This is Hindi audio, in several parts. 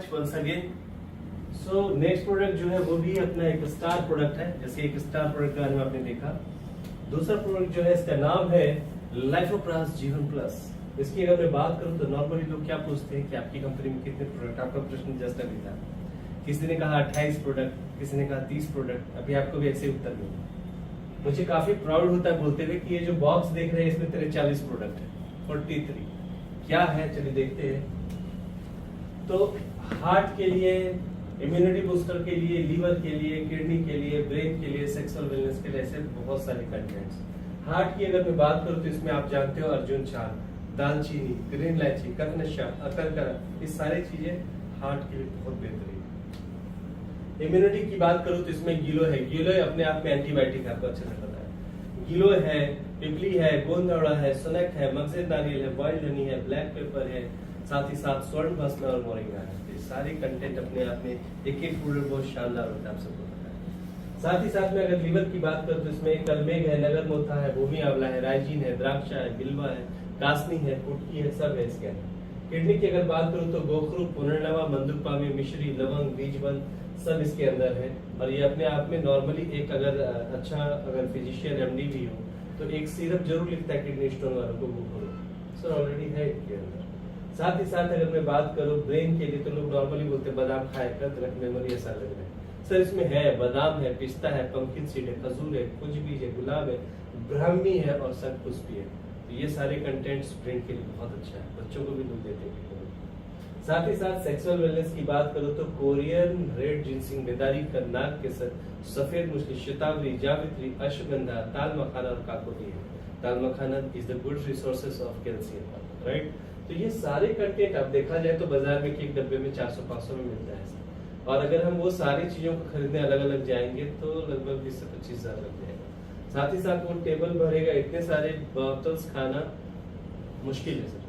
once again. So next product जो है वो भी अपना एक स्टार प्रोडक्ट है। जैसे एक स्टार प्रोडक्ट के बारे में आपने देखा, दूसरा प्रोडक्ट जो है इसका नाम है लाइफोप्रास जीवन प्लस। इसकी अगर मैं बात करूं तो नॉर्मली लोग क्या पूछते हैं कि आपकी कंपनी में कितने प्रोडक्ट, आपका प्रश्न जस्ट अभी था। किसी ने कहा 28 प्रोडक्ट, किसी ने कहा 30 प्रोडक्ट। अभी आपको भी ऐसे उत्तर मिले। मुझे काफी प्राउड होता है बोलते हुए कि ये जो बॉक्स देख रहे हैं इसमें तेरे 40 प्रोडक्ट है। 43 क्या है, चलिए देखते हैं। तो हार्ट के लिए, इम्यूनिटी बूस्टर के लिए, लीवर के लिए, किडनी के लिए, ब्रेन के लिए, सेक्सुअल वेलनेस के लिए, ऐसे बहुत सारे कंटेंट्स। हार्ट की अगर मैं बात करूं तो इसमें आप जानते हो अर्जुन छाल, दालचीनी, ग्रीन इलायची, ककनशा, अकरकरा, ये सारी चीजें हार्ट के लिए बहुत बेहतरीन है। इम्यूनिटी की बात करूं तो इसमें गिलो है। गिलो अपने आप में एंटीबायोटिक, आपको अच्छे से पता है। गिलो है, पिपली है, गोंदौड़ा है, सुनक है, मगज़ नारियल है, बॉइल्ड हनी है, ब्लैक पेपर है, साथ ही साथ स्वर्ण भस्म और मोरिंगा है। ये सारे कंटेंट अपने आप में एक एक प्रोडक्ट बहुत शानदार होता है, आप सबको पता है। साथ ही साथ में अगर लीवर की बात करूं तो इसमें कलमेघ है, नगर मोथा है, भूमि आंवला है, राइजीन है, द्राक्षा है, बिल्वा है, कासनी है, कुटकी है, सब है इसके अंदर। किडनी की अगर बात करूं तो गोखरू, पुनर्नवा, मंदुपामी, मिश्री, लवंग, बीजवन सब इसके अंदर है। और ये अपने आप में नॉर्मली एक अगर फिजिशियन एमडी भी हो तो एक सिरप जरूर लिखता है किडनी स्टोन वालों को, गोखरू सर ऑलरेडी है इसके अंदर। साथ ही साथ अगर मैं बात करूं ब्रेन के लिए तो लोग नॉर्मली बोलते हैं बादाम खाए कर दरख्त मेमोरी ऐसा लग रहा है। सर इसमें है बादाम है, पिस्ता है, पंपकिन सीड है, खजूर है, कुछ बीज है, गुलाब है, ब्राह्मी है और शंखपुष्पी है। तो ये सारे कंटेंट्स ब्रेन के लिए बहुत अच्छा है, बच्चों को भी दूध देते हैं। साथ ही साथ सेक्सुअल वेलनेस की बात करूं तो कोरियन रेड जिनसिंग, बेदारी का, नाग केसर, सफेद मुश्ली, शतावरी, जावित्री, अश्वगंधा, ताल मखाना और काकोती है। Tal makhana is the good resources of calcium, right. तो ये सारे कंटेंट आप देखा जाए तो बाजार में एक डब्बे में 400-500 में मिलता है। और अगर हम वो सारी चीजों को खरीदने अलग अलग जाएंगे तो लगभग 20 से 25 हजार लग जाएगा। साथ ही साथ वो टेबल भरेगा, इतने सारे बॉटल्स खाना मुश्किल है सर।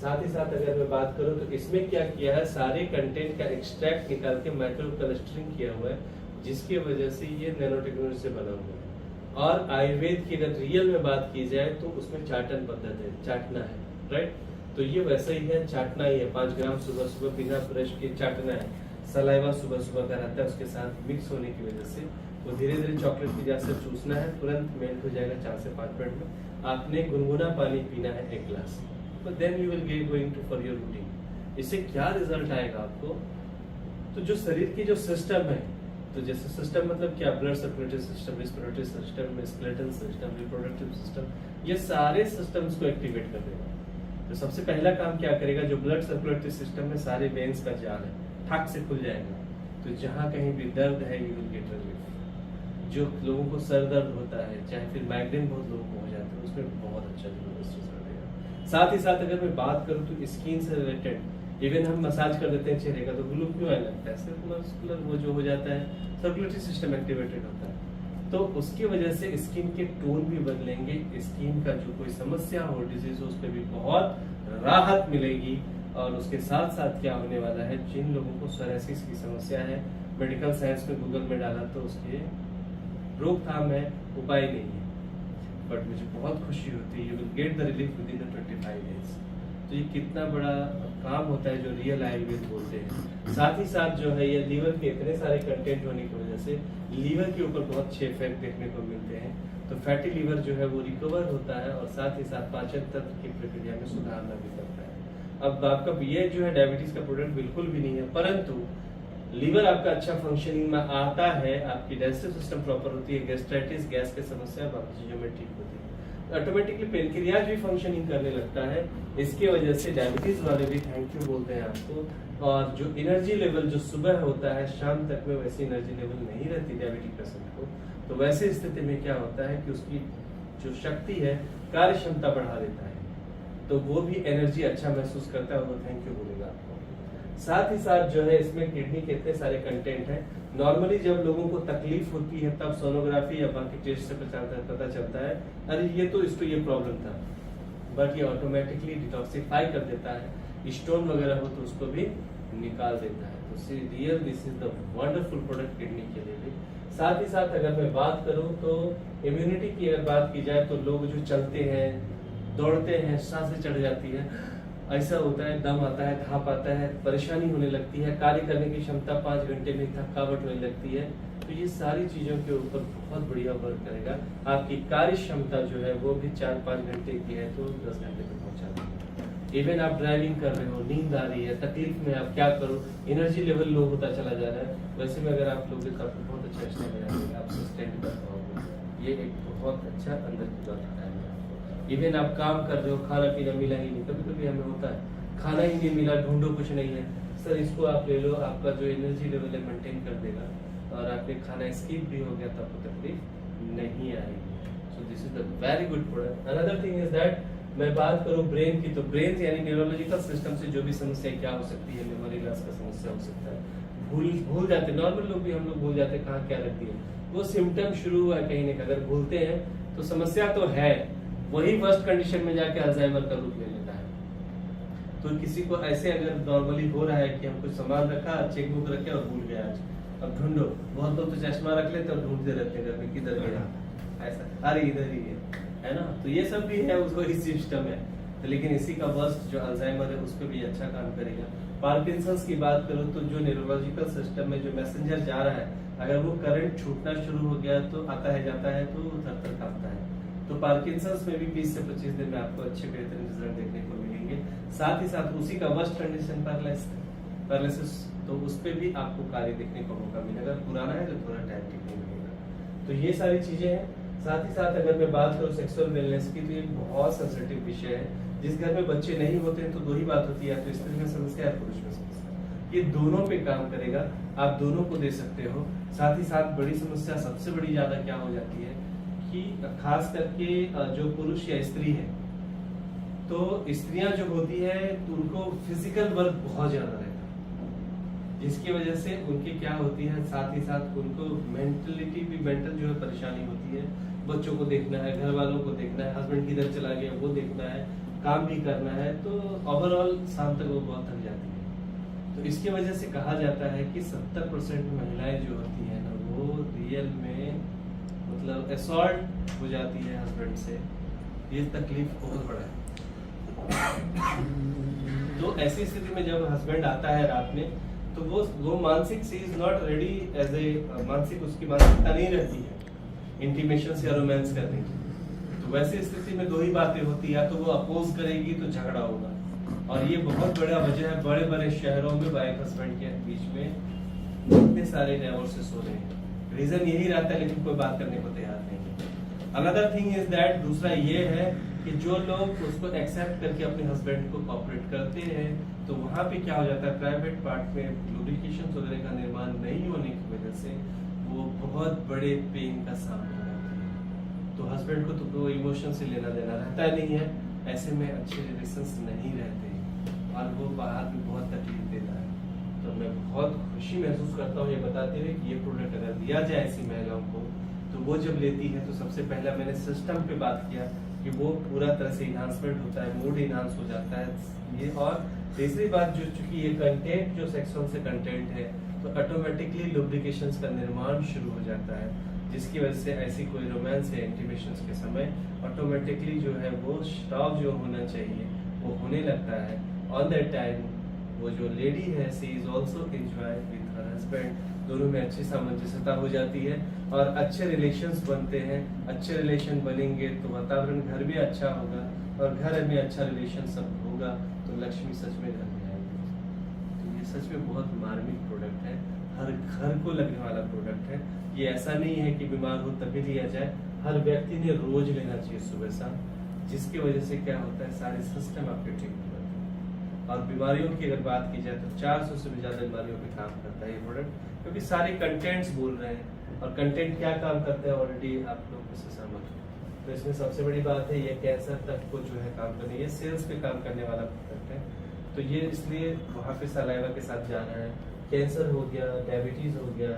साथ ही साथ अगर मैं बात करूं तो इसमें क्या किया है, सारे कंटेंट का एक्सट्रैक्ट निकाल के माइक्रो क्लस्टरिंग किया हुआ है, जिसकी वजह से ये नैनो टेक्नोलॉजी से बना हुआ है। और आयुर्वेद की अगर रियल में बात की जाए तो उसमें चाटन पद्धति है, चाटना है, राइट। तो ये वैसा ही है, चाटना ही है। 5 ग्राम सुबह सुबह बिना ब्रश के चाटना है। सलाइवा सुबह सुबह का रहता है, उसके साथ मिक्स होने की वजह से वो धीरे धीरे चॉकलेट की जैसे चूसना है, तुरंत मेल्ट हो जाएगा 4 से 5 मिनट में। आपने गुनगुना पानी पीना है 1 गिलास, but then you will get going to for your routine। इससे क्या रिजल्ट आएगा आपको, तो जो शरीर की जो सिस्टम है, तो जैसे सिस्टम मतलब क्या, blood circulatory system, respiratory system, skeletal system, reproductive system, ये सारे सिस्टम्स को एक्टिवेट कर देगा। तो सबसे पहला काम क्या करेगा, जो ब्लड सर्कुलेटरी सिस्टम में सारे वेन्स का जाल है ठक से खुल जाएगा। तो जहां कहीं भी दर्द है यू विल गेट रिलीफ। जो लोगों को सर दर्द होता है, चाहे फिर माइग्रेन बहुत लोगों को हो जाता है, उसमें बहुत अच्छा रिजल्ट देगा। साथ ही साथ अगर मैं बात करूं तो स्किन से रिलेटेड इवन हम मसाज कर देते हैं चेहरे का तो ग्लो क्यों आने लगता है, सिर्फ मस्कुलर वो जो हो जाता है, सर्कुलेटरी सिस्टम एक्टिवेटेड होता है। तो उसकी वजह से स्किन के टोन भी बदलेंगे, स्किन का जो कोई समस्या हो, डिजीज हो, उस पर भी बहुत राहत मिलेगी। और उसके साथ साथ क्या होने वाला है, जिन लोगों को सोरायसिस की समस्या है, मेडिकल साइंस में गूगल में डाला तो उसके रोकथाम है, उपाय नहीं है, बट मुझे बहुत खुशी होती है, you will get the relief with in the 25 days. तो ये कितना बड़ा काम होता है जो रियल आयुर्वेद बोलते हैं। साथ ही साथ जो है ये लीवर के इतने सारे कंटेंट होने की वजह से लीवर के ऊपर बहुत अच्छे इफेक्ट देखने को मिलते हैं। तो फैटी लीवर जो है वो रिकवर होता है और साथ ही साथ पाचन तंत्र की प्रक्रिया में सुधारना भी करता है। अब आपका ये जो है डायबिटीज का प्रोडक्ट बिल्कुल भी नहीं है, परंतु लीवर आपका अच्छा फंक्शनिंग में आता है, आपकी डाइजेस्टिव सिस्टम प्रॉपर होती है, गैस्ट्राइटिस, गैस की समस्या बाकी चीजों में ठीक होती है, ऑटोमेटिकली पेनक्रियाज भी फंक्शनिंग करने लगता है। इसकी वजह से डायबिटीज वाले भी थैंक यू बोलते हैं आपको। और जो एनर्जी लेवल जो सुबह होता है शाम तक में वैसी एनर्जी लेवल नहीं रहती डायबिटिक पेशेंट को, तो वैसे स्थिति में क्या होता है कि उसकी जो शक्ति है, कार्य क्षमता बढ़ा देता है, तो वो भी एनर्जी अच्छा महसूस करता है और वो थैंक यू बोलेगा आपको। साथ ही साथ जो है इसमें किडनी के इतने सारे कंटेंट हैं। नॉर्मली जब लोगों को तकलीफ होती है तब सोनोग्राफी या बाकी टेस्ट से पता चलता है अरे ये तो इसको ये प्रॉब्लम था, बट ये ऑटोमेटिकली डिटॉक्सिफाई कर देता है, स्टोन वगैरह हो तो उसको भी निकाल देता है। तो real this is the wonderful product kidney के लिए भी। साथ ही साथ अगर मैं बात करूं तो इम्यूनिटी की अगर बात की जाए तो लोग जो चलते हैं, दौड़ते हैं, सांसें चढ़ जाती है, ऐसा होता है, दम आता है, धाप आता है, परेशानी होने लगती है, कार्य करने की क्षमता 5 घंटे में थकावट होने लगती है। तो ये सारी चीजों के ऊपर बहुत बढ़िया वर्क करेगा। आपकी कार्य क्षमता जो है वो भी 4-5 घंटे की है तो 10 घंटे तक पहुंचा देगा। इवन आप ड्राइविंग कर रहे हो, नींद आ रही है, तकलीफ में, आप क्या करो, एनर्जी लेवल लो होता चला जा रहा है, वैसे में अगर आप लोगे तो आपको बहुत अच्छा स्टेप मिलेगा, आप सस्टेन कर पाओगे। ये एक बहुत अच्छा अंदर की बात है। इवन आप काम कर रहे हो, खाना पीना मिला ही नहीं, कभी कभी हमें होता है खाना ही नहीं मिला, ढूंढो कुछ नहीं है, सर इसको आप ले लो, आपका जो एनर्जी लेवल है मेंटेन कर देगा, और आपने खाना स्किप भी हो गया तो आपको तकलीफ नहीं आएगी। So this is the very good product. Another thing is that, मैं बात करूं ब्रेन की, तो ब्रेन यानी न्यूरोलॉजिकल सिस्टम से जो भी समस्या क्या हो सकती है, मेमोरी लॉस का समस्या हो सकता है, भूल जाते, नॉर्मल लोग भी हम लोग भूल जाते कहाँ क्या रख दिए, वो सिम्टम शुरू हुआ है कहीं ना कहीं, अगर भूलते हैं तो समस्या तो है, वही वर्स्ट कंडीशन में जाके अल्जाइमर का रूप ले लेता है। तो किसी को ऐसे अगर नॉर्मली हो रहा है कि हम कुछ सामान रखा, चेकबुक रखे और भूल गया आज, अब ढूंढो, बहुत लोग तो चश्मा रख लेते और ढूंढते रहते हैं घर में किधर गया, ऐसा, अरे इधर ही है ना। तो ये सब भी है, उसको ही सिस्टम है। तो लेकिन इसी का वर्स्ट जो अल्जाइमर है उस पर भी अच्छा काम करेगा। पार्किंसंस की बात करो तो जो न्यूरोलॉजिकल सिस्टम में जो मैसेंजर जा रहा है, अगर वो करंट छूटना शुरू हो गया तो आता है जाता है तो थर-थर कांपता है। तो पार्किंसंस में भी 20 से 25 दिन में आपको अच्छे बेहतरीन रिजल्ट देखने को मिलेंगे। साथ ही साथ उसी का वर्स्ट कंडीशन पैरालिसिस, तो उस पे भी आपको कार्य देखने को मौका मिलेगा। पुराना है तो थोड़ा टाइम टिकने मिलेगा। तो ये सारी चीजें हैं। साथ ही साथ अगर मैं बात करूं सेक्सुअल वेलनेस की, तो ये बहुत सेंसिटिव विषय है। जिस घर में बच्चे नहीं होते हैं तो दो ही बात होती है, या तो स्त्री में समस्या या पुरुष में समस्या। ये दोनों पे काम करेगा, आप दोनों को दे सकते हो। साथ ही साथ बड़ी समस्या सबसे बड़ी ज्यादा क्या हो जाती है कि खास करके जो पुरुष या स्त्री है, तो स्त्रियां जो होती है तो उनको फिजिकल वर्क बहुत ज्यादा रहता है, जिसकी वजह से उनकी क्या होती है, साथ ही साथ उनको मेंटलिटी भी, मेंटल जो है परेशानी होती है। बच्चों को देखना है, घर वालों को देखना है, हस्बैंड किधर चला गया वो देखना है, काम भी करना है, तो ओवरऑल शाम तक वो बहुत थक जाती है। तो इसकी वजह से कहा जाता है कि 70% महिलाएं जो होती है ना, वो रियल में मतलब असॉल्ट हो जाती है हस्बैंड से। ये तकलीफ बहुत बड़ा है। तो ऐसी स्थिति में जब हस्बैंड आता है रात में, तो वो मानसिक she is not ready as a मानसिक, उसकी मानसिकता नहीं रहती है इंटीमेशन या रोमांस करने की। तो वैसी स्थिति में दो ही बातें होती है, या तो वो अपोज करेगी तो झगड़ा होगा, और ये बहुत बड़ा वजह है बड़े बड़े शहरों में वाइफ हस्बैंड के बीच में इतने सारे डाइवोर्सेस हो रहे हैं। रीजन यही रहता है, लेकिन कोई बात करने को तैयार नहीं है। अनदर थिंग इज दैट, दूसरा ये है कि जो लोग उसको एक्सेप्ट करके अपने हस्बैंड को कॉपरेट करते हैं, तो वहां पे क्या हो जाता है, प्राइवेट पार्ट में लुब्रिकेशन वगैरह का निर्माण नहीं होने की वजह से वो बहुत बड़े पेन का सामना करते हैं। तो हस्बैंड को तो कोई इमोशन से लेना देना रहता नहीं है, ऐसे में अच्छे रिलेशंस नहीं रहते और वो बाहर भी बहुत तकलीफ देता है। तो मैं बहुत खुशी महसूस करता हूँ ये बताते हुए कि ये प्रोडक्ट अगर दिया जाए ऐसी महिलाओं को, तो वो जब लेती है तो सबसे पहला मैंने सिस्टम पे बात किया कि वो पूरा तरह से इन्हांसमेंट होता है, मूड इन्हांस हो जाता है ये। और तीसरी बात, जो चूंकि ये कंटेंट जो सेक्सुअल से कंटेंट है, तो ऑटोमेटिकली लुब्रिकेशंस का निर्माण शुरू हो जाता है, जिसकी वजह से ऐसी कोई रोमांस या इंटीमेशंस के समय ऑटोमेटिकली जो है वो स्टॉप जो होना चाहिए वो होने लगता है। ऑन दैट टाइम वो जो लेडी है, she is also enjoy with her husband, दोनों में अच्छी सामंजस्यता हो जाती है और अच्छे रिलेशंस बनते हैं। अच्छे रिलेशन बनेंगे तो वातावरण घर में अच्छा होगा, और घर में अच्छा रिलेशन सब होगा तो लक्ष्मी सच में घर में आएगी। तो ये सच में बहुत मार्मिक प्रोडक्ट है, हर घर को लगने वाला प्रोडक्ट है। ये ऐसा नहीं है कि बीमार हो तभी लिया जाए, हर व्यक्ति ने रोज लेना चाहिए सुबह शाम, जिसकी वजह से क्या होता है, सारे सिस्टम आपके ठीक हो जाते हैं। और बीमारियों की अगर बात की जाए तो 400 से भी ज्यादा बीमारियों पे काम करता है ये प्रोडक्ट, क्योंकि सारे कंटेंट्स बोल रहे हैं। और कंटेंट क्या काम करते हैं ऑलरेडी आप लोग इससे सहमत हो। तो इसमें सबसे बड़ी बात है ये कैंसर तक को जो है काम करने, ये सेल्स पे काम करने वाला प्रोडक्ट है। तो ये इसलिए वहाँ पे सलाइवा के साथ जाना है। कैंसर हो गया, डायबिटीज हो गया,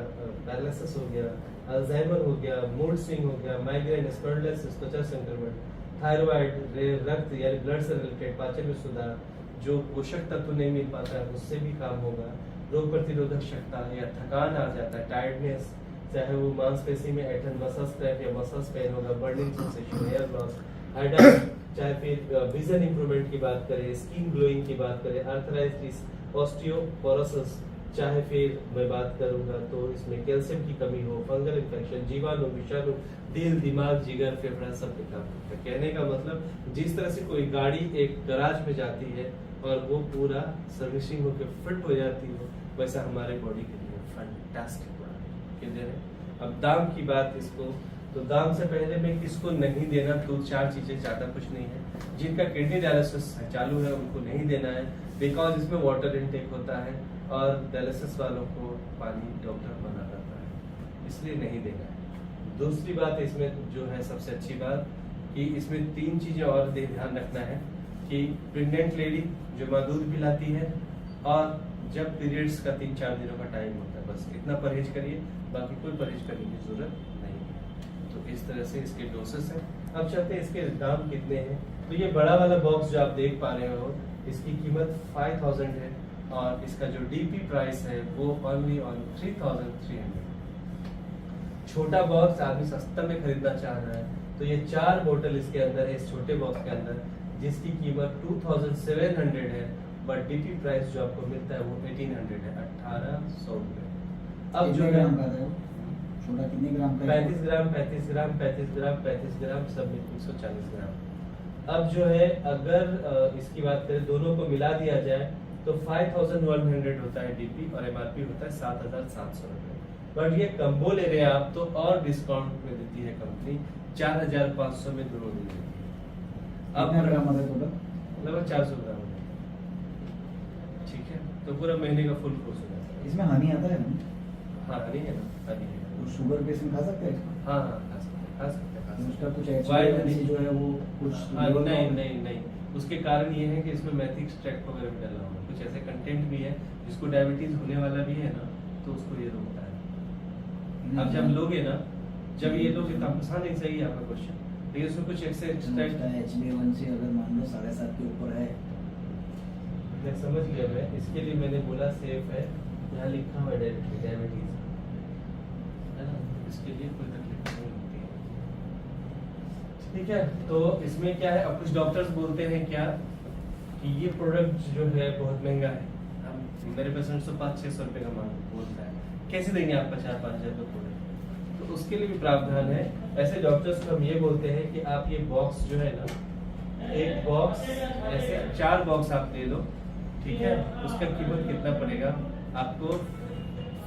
पैरालिसिस हो गया, अल्जाइमर हो गया, मूड स्विंग हो गया, माइग्रेन, स्पॉन्डिलोसिस, त्वचा संक्रमण, थायराइड, रक्त यानी ब्लड से रिलेटेड, पाचन में सुधार, जो पोषक तत्व नहीं मिल पाता है उससे भी काम होगा। रोग प्रतिरोधक क्षमता या थकान आ जाता है, टायर्डनेस, चाहे वो मांसपेशी में ऐंठन, मसल्स क्रैम्प या मसल्स पेन होगा, बर्निंग सेंसेशन, हेयर लॉस, चाहे फिर विजन इंप्रूवमेंट की बात करें, स्किन ग्लोइंग की बात करें, आर्थराइटिस, ऑस्टियोपोरोसिस, चाहे फिर मैं बात करूंगा तो इसमें कैल्शियम की कमी हो, फंगल इन्फेक्शन, जीवाणु, विषाणु, दिल, दिमाग, जिगर, फेफड़ा सब पे काम करता है। कहने का मतलब जिस तरह से कोई गाड़ी एक गैराज में जाती है और वो पूरा सर्विसिंग होकर फिट हो जाती हो, वैसा हमारे बॉडी के लिए फैंटास्टिक प्रोडक्ट। अब दाम की बात इसको, तो दाम से पहले मैं किसको नहीं देना, तो 4 चीजें, ज्यादा कुछ नहीं है। जिनका किडनी डायलिसिस चालू है उनको नहीं देना है, बिकॉज इसमें वाटर इनटेक होता है और डायलिसिस वालों को पानी डॉक्टर मना करता है, इसलिए नहीं देना है। दूसरी बात इसमें जो है सबसे अच्छी बात कि इसमें 3 चीजें और ध्यान रखना है कि प्रेग्नेंट लेडी जो माँ दूध पिलाती है और जब पीरियड्स का 3-4 दिनों का टाइम होता है, बस इतना परहेज करिए, बाकी कोई परहेज करने की जरूरत नहीं है। तो इस तरह से इसके डोसेस हैं। अब चलते हैं इसके दाम कितने हैं। तो ये बड़ा वाला बॉक्स जो आप देख पा रहे हो, इसकी कीमत 5000 है और इसका जो डीपी प्राइस है वो ओनली ऑन 3300। छोटा बॉक्स आदमी सस्ता में खरीदना चाह रहा है तो ये 4 बोतल इसके अंदर है, इस छोटे बॉक्स के अंदर, जिसकी कीमत 2700 है, बट डीपी प्राइस जो आपको मिलता है वो 1800 है, 1800 रुपए। अब जो है छोटा कितने ग्राम का? 35 ग्राम, 35 ग्राम, 35 ग्राम, 35 ग्राम, सब में 140 ग्राम। अब जो है अगर इसकी बात करें दोनों को मिला दिया जाए तो 5100 होता है डीपी और एमआरपी होता है 7700 रुपए। बट ये कम्बो ले रहे हैं आप तो और डिस्काउंट में देती है कंपनी, 4500 में दोनों दे देती है। अब ग्राम आता है टोटल? लगभग 400 ग्राम होता है। ठीक है, तो पूरा महीने का फुल कोर्स हो जाता है। इसमें हनी आता है ना? हाँ हनी है ना, हनी है। तो शुगर पेशेंट खा सकते हैं इसको? हाँ हाँ खा सकते हैं, खा सकते हैं, खा सकते हैं। उसका कुछ वाइल्ड एक्सपायरी हनी जो है वो कुछ हाँ, नहीं नहीं नहीं, उसके कारण ये है कि इसमें मैथिक एक्सट्रैक्ट वगैरह भी डाला हुआ है, कुछ ऐसे कंटेंट भी है जिसको डायबिटीज होने वाला भी है ना, तो उसको ये रोकता है। अब जब लोगे ना, जब ये लोगे तो आपको नहीं सही है आपका क्वेश्चन, लेकिन उसमें कुछ ऐसे एक्सट्रैक्ट HbA1c अगर मान लो 7.5 के ऊपर है, मैं समझ गया। मैं इसके लिए मैंने बोला सेफ है, यहाँ लिखा हुआ है डायबिटीज है ना, इसके लिए कोई तकलीफ नहीं होती है। ठीक है, तो इसमें क्या है, अब कुछ डॉक्टर्स बोलते हैं क्या कि ये प्रोडक्ट जो है बहुत महंगा है, हम मेरे पेशेंट से 500-600 रुपए का मांग बोलता है, कैसे देंगे आपका 4-5 हजार का प्रोडक्ट। तो उसके लिए भी प्रावधान है। ऐसे डॉक्टर्स को हम ये बोलते हैं कि आप ये बॉक्स जो है ना, एक बॉक्स ऐसे 4 बॉक्स आप ले लो, ठीक है, उसका कीमत कितना पड़ेगा आपको,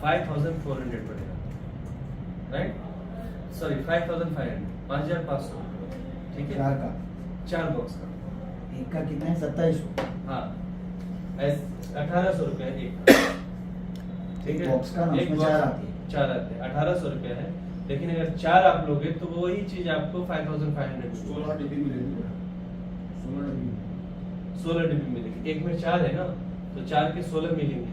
5400 पड़ेगा, राइट, सॉरी 5500, 5500, ठीक है, 4 का 4 बॉक्स का। एक का कितना है? 2700। हाँ 1800 रुपए एक का, ठीक है, बॉक्स का ना, एक उसमें बॉक्स 4 आती है। 4 आते हैं, 1800 रुपए है, लेकिन अगर 4 आप लोगे तो वही चीज आपको 5500 16 डीबी मिलेगी, 16 डीबी मिलेगी। एक में 4 है ना, तो 4 के 16 मिलेंगे,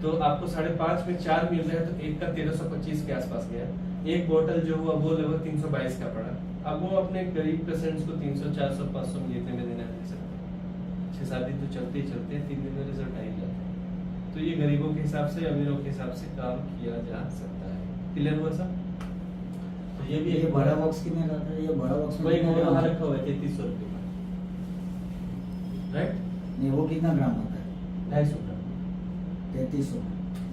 तो आपको 5.5 में 4 मिल रहे हैं, तो एक का 1325 के आसपास गया। एक बोतल जो हुआ वो लगभग 322 का पड़ा। अब वो अपने गरीब पेशेंट्स को 300, 400, 500 में जितने में देना दे सकते हैं। 6-7 दिन तो चलते ही चलते हैं, 3 दिन में रिजल्ट आ ही जाता है। तो ये गरीबों के हिसाब से, अमीरों के हिसाब से काम किया जा सकता है। क्लियर हुआ सब? तो ये भी ये एक बड़ा बॉक्स कितने का था? ये बड़ा बॉक्स में वही कितने ग्राम वहाँ है? रखा हुआ है 3300 रुपये का, राइट, नहीं, वो कितना ग्राम होता है? 250 ग्राम। 3300।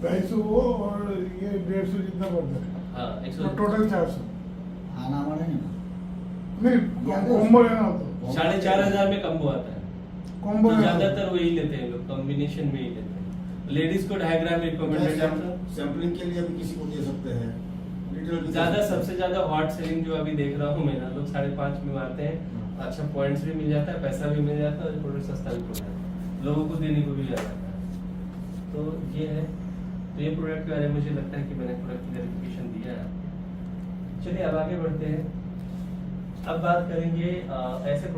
250 वो और ये 150 जितना पड़ता है, हाँ तो 100 टोटल 400। आना हमारा है ना? नहीं कॉम्बो लेना हो तो 4500 में कम्बो आता है, कॉम्बो तो लेना ज्यादातर वही लेते हैं लोग, कॉम्बिनेशन में ही लेते हैं। लेडीज को 2.5 ग्राम रिकमेंडेड है। सैंपलिंग के लिए भी किसी को दे सकते हैं, रिटेल भी ज्यादा दे सकते सबसे ज्यादा हॉट सेलिंग जो अभी देख रहा हूँ मैं ना, लोग 5.5 में मारते हैं, अच्छा पॉइंट्स भी मिल जाता है, पैसा भी मिल जाता है और प्रोडक्ट सस्ता भी पड़ जाता है, लोगों को देने को भी आ जाता है। तो ये है, तो ये प्रोडक्ट के बारे में मुझे लगता है कि मैंने पूरा क्लैरिफिकेशन दिया है। चलिए अब आगे बढ़ते हैं। अब बात करेंगे ऐसे